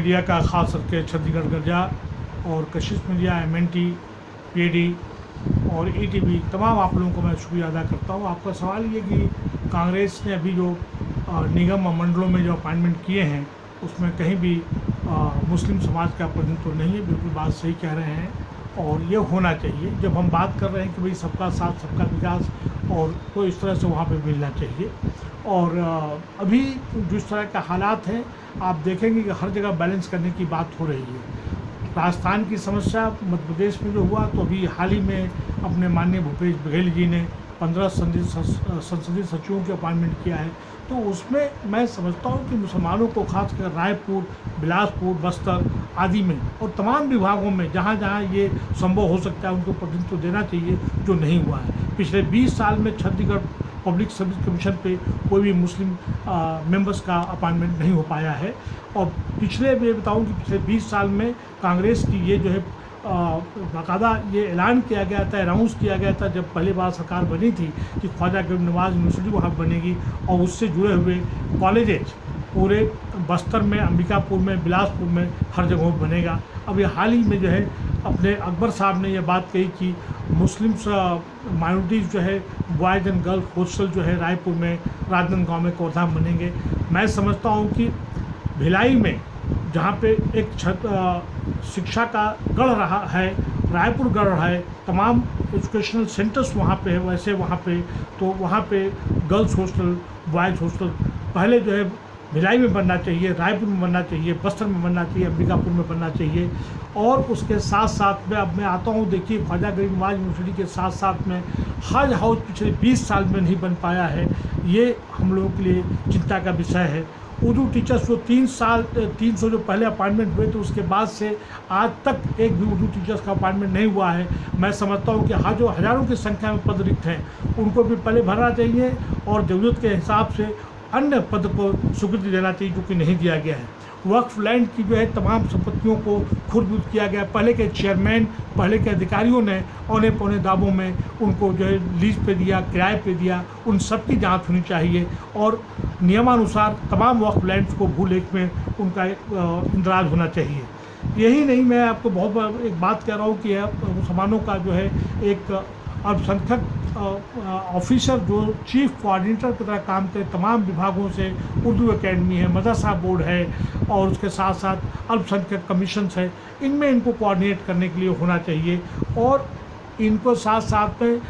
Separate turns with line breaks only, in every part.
Media का ख़ास करके छत्तीसगढ़ गर्जा और कशिश मीडिया, MNT, PAD और ETV तमाम आप लोगों को मैं शुक्रिया अदा करता हूँ। आपका सवाल ये कि कांग्रेस ने अभी जो निगम और मंडलों में जो अपॉइंटमेंट किए हैं उसमें कहीं भी मुस्लिम समाज का प्रतिनिधित्व नहीं है। बिल्कुल बात सही कह रहे हैं और ये होना चाहिए। जब हम बात कर रहे हैं कि भाई सबका साथ सबका विकास, और तो इस तरह से वहाँ पे मिलना चाहिए। और अभी जिस तरह के हालात हैं आप देखेंगे कि हर जगह बैलेंस करने की बात हो रही है। राजस्थान की समस्या मध्य प्रदेश में जो हुआ, तो अभी हाल ही में अपने माननीय भूपेश बघेल जी ने 15 संसदीय सचिवों की अपॉइंटमेंट किया है। तो उसमें मैं समझता हूँ कि मुसलमानों को खासकर रायपुर, बिलासपुर, बस्तर आदि में और तमाम विभागों में जहाँ जहाँ ये संभव हो सकता है उनको प्रतिनिधित्व देना चाहिए, जो नहीं हुआ है। पिछले 20 साल में छत्तीसगढ़ पब्लिक सर्विस कमीशन पे कोई भी मुस्लिम मेंबर्स का अपॉइंटमेंट नहीं हो पाया है। और पिछले मैं बताऊँ कि पिछले 20 साल में कांग्रेस की ये जो है बाकायदा ये ऐलान किया गया था, अनाउंस किया गया था जब पहली बार सरकार बनी थी कि ख्वाजा गरीब नवाज यूनिवर्सिटी वहाँ बनेगी और उससे जुड़े हुए कॉलेजेस पूरे बस्तर में, अंबिकापुर में, बिलासपुर में हर जगह बनेगा। अब ये हाल ही में जो है अपने अकबर साहब ने यह बात कही कि मुस्लिम्स माइनॉरिटीज़ जो है बॉयज़ एंड गर्ल्स हॉस्टल जो है रायपुर में, राजनांदगांव में कोरधाम बनेंगे। मैं समझता हूँ कि भिलाई में जहाँ पे एक शिक्षा का गढ़ रहा है, रायपुर गढ़ है, तमाम एजुकेशनल सेंटर्स वहाँ पे है, वैसे वहाँ पे तो वहाँ पे गर्ल्स हॉस्टल, बॉयज़ हॉस्टल पहले जो है भिलाई में बनना चाहिए, रायपुर में बनना चाहिए, बस्तर में बनना चाहिए, अंबिकापुर में बनना चाहिए। और उसके साथ साथ में अब मैं आता हूँ, देखिए ख्वाजा गरीब नवाज यूनिवर्सिटी के साथ साथ में हज हाउस पिछले 20 साल में नहीं बन पाया है। ये हम लोगों के लिए चिंता का विषय है। उर्दू टीचर्स जो 300 जो पहले अपॉइंटमेंट हुए थे उसके बाद से आज तक एक भी उर्दू टीचर्स का अपॉइंटमेंट नहीं हुआ है। मैं समझता हूँ कि जो हज़ारों की संख्या में पद रिक्त हैं उनको भी पहले भरना चाहिए और ज़रूरत के हिसाब से अन्य पद को स्वीकृति देना चाहिए, जो कि नहीं दिया गया है। वक्फ लैंड की जो है तमाम संपत्तियों को खुर्द किया गया। पहले के चेयरमैन, पहले के अधिकारियों ने औने पौने दावों में उनको जो है लीज पे दिया, किराए पे दिया। उन सब की जांच होनी चाहिए और नियमानुसार तमाम वक्फ लैंड्स को भूलेख में उनका इंदराज होना चाहिए। यही नहीं, मैं आपको बहुत एक बात कह रहा हूँ कि मुसलमानों का जो है एक अल्पसंख्यक ऑफिसर जो चीफ कोऑर्डिनेटर की तरह काम करे तमाम विभागों से, उर्दू एकेडमी है, मदरसा बोर्ड है और उसके साथ साथ अल्पसंख्यक कमीशंस है, इनमें इनको कोऑर्डिनेट करने के लिए होना चाहिए। और इनको साथ साथ में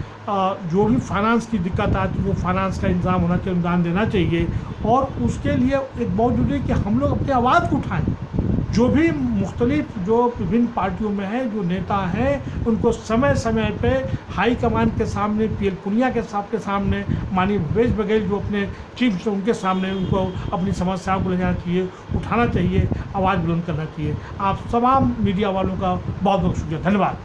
जो भी फाइनेंस की दिक्कत आती है वो फाइनेंस का इंतजाम होना चाहिए, अनुदान देना चाहिए। और उसके लिए एक बहुत जरूरी है कि हम लोग अपनी आवाज़ को उठाएँ। जो भी मुख्तलिफ जो विभिन्न पार्टियों में हैं, जो नेता हैं, उनको समय समय पे हाई कमान के सामने, PL पुनिया के साहब के सामने, माननीय भूपेश बघेल जो अपने चीफ मिनिस्टर उनके सामने उनको अपनी समस्याओं को ले जाना चाहिए, उठाना चाहिए, आवाज़ बुलंद करना चाहिए। आप तमाम मीडिया वालों का बहुत बहुत शुक्रिया, धन्यवाद।